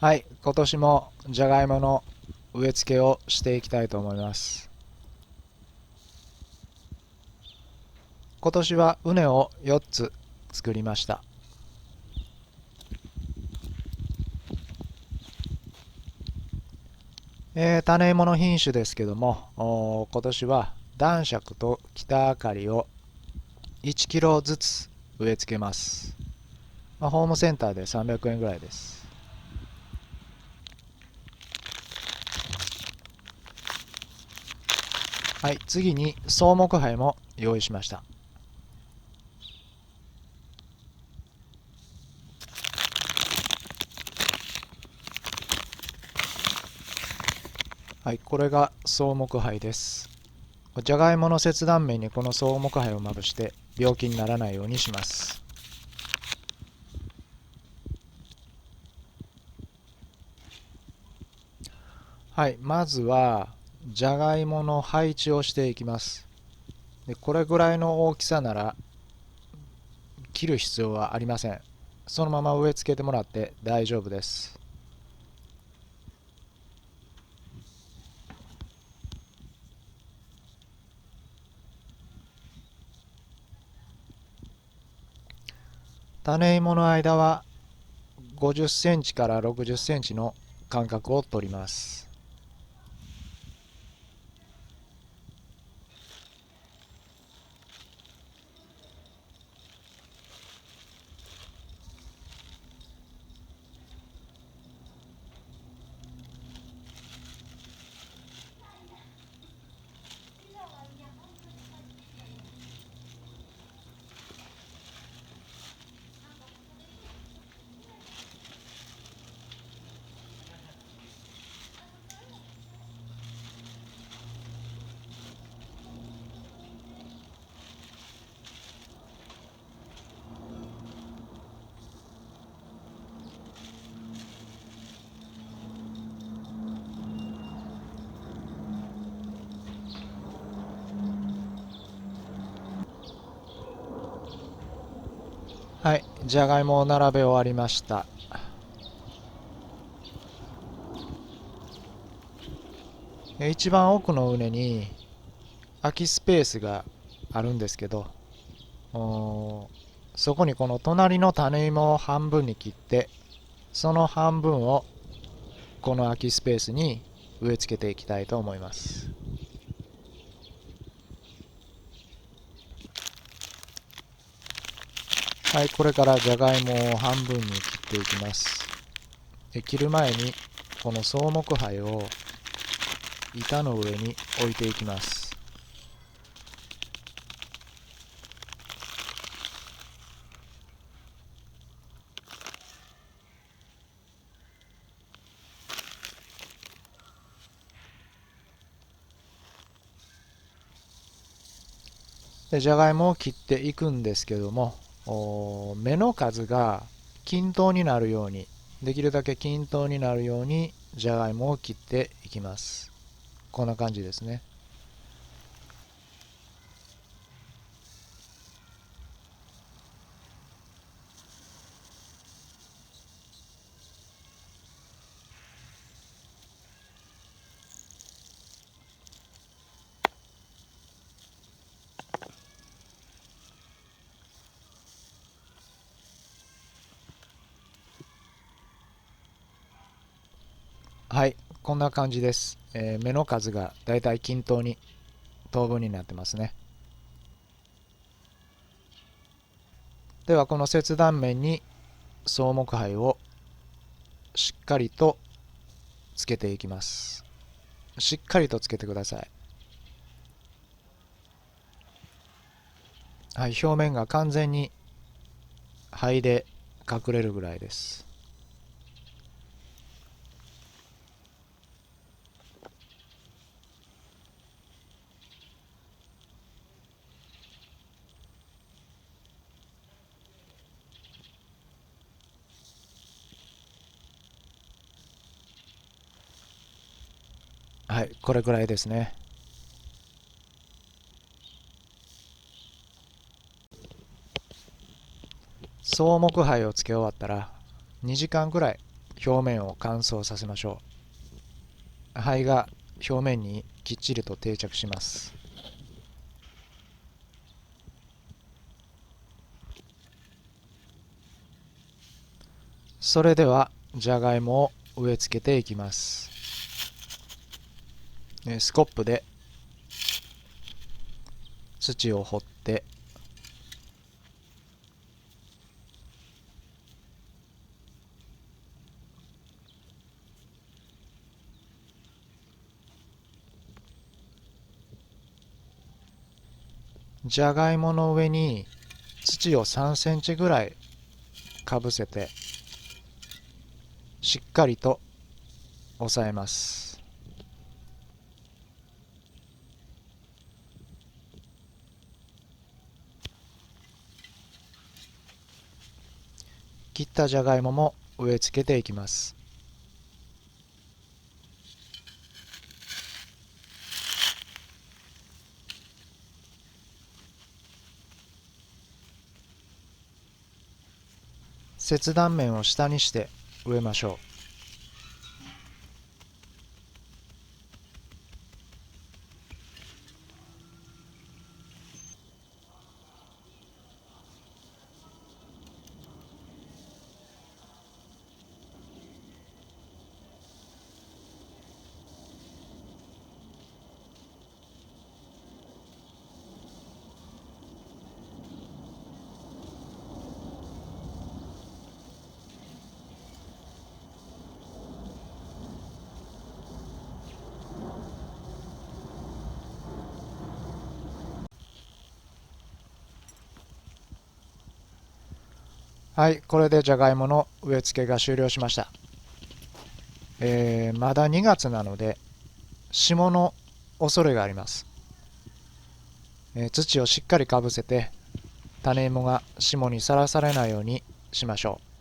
はい、今年もじゃがいもの植え付けをしていきたいと思います。今年は畝を4つ作りました。種芋の品種ですけども、今年は男爵と北あかりを1キロずつ植え付けます。ホームセンターで300円ぐらいです。はい、次に草木灰も用意しました。はい、これが草木灰です。じゃがいもの切断面にこの草木灰をまぶして病気にならないようにします。はい、まずはじゃがいもの配置をしていきます。でこれぐらいの大きさなら切る必要はありません。そのまま植え付けてもらって大丈夫です。種芋の間は50センチから60センチの間隔を取ります。はい、じゃがいもを並べ終わりました。一番奥の畝に空きスペースがあるんですけど、そこにこの隣の種芋を半分に切って、その半分をこの空きスペースに植え付けていきたいと思います。はい、これからじゃがいもを半分に切っていきます。切る前にこの草木灰を板の上に置いていきます。でじゃがいもを切っていくんですけども、芽の数が均等になるように、できるだけ均等になるようにじゃがいもを切っていきます。こんな感じですね。はい、こんな感じです。芽の数がだいたい均等に等分になってますね。ではこの切断面に草木灰をしっかりとつけていきます。しっかりとつけてください。はい、表面が完全に灰で隠れるぐらいです。はい、これぐらいですね。草木灰をつけ終わったら2時間くらい表面を乾燥させましょう。灰が表面にきっちりと定着します。それではじゃがいもを植え付けていきます。スコップで土を掘ってじゃがいもの上に土を3センチぐらいかぶせてしっかりと押さえます。切ったじゃがいもも植え付けていきます。切断面を下にして植えましょう。はい、これでじゃがいもの植え付けが終了しました。まだ2月なので霜の恐れがあります。土をしっかりかぶせて種芋が霜にさらされないようにしましょう。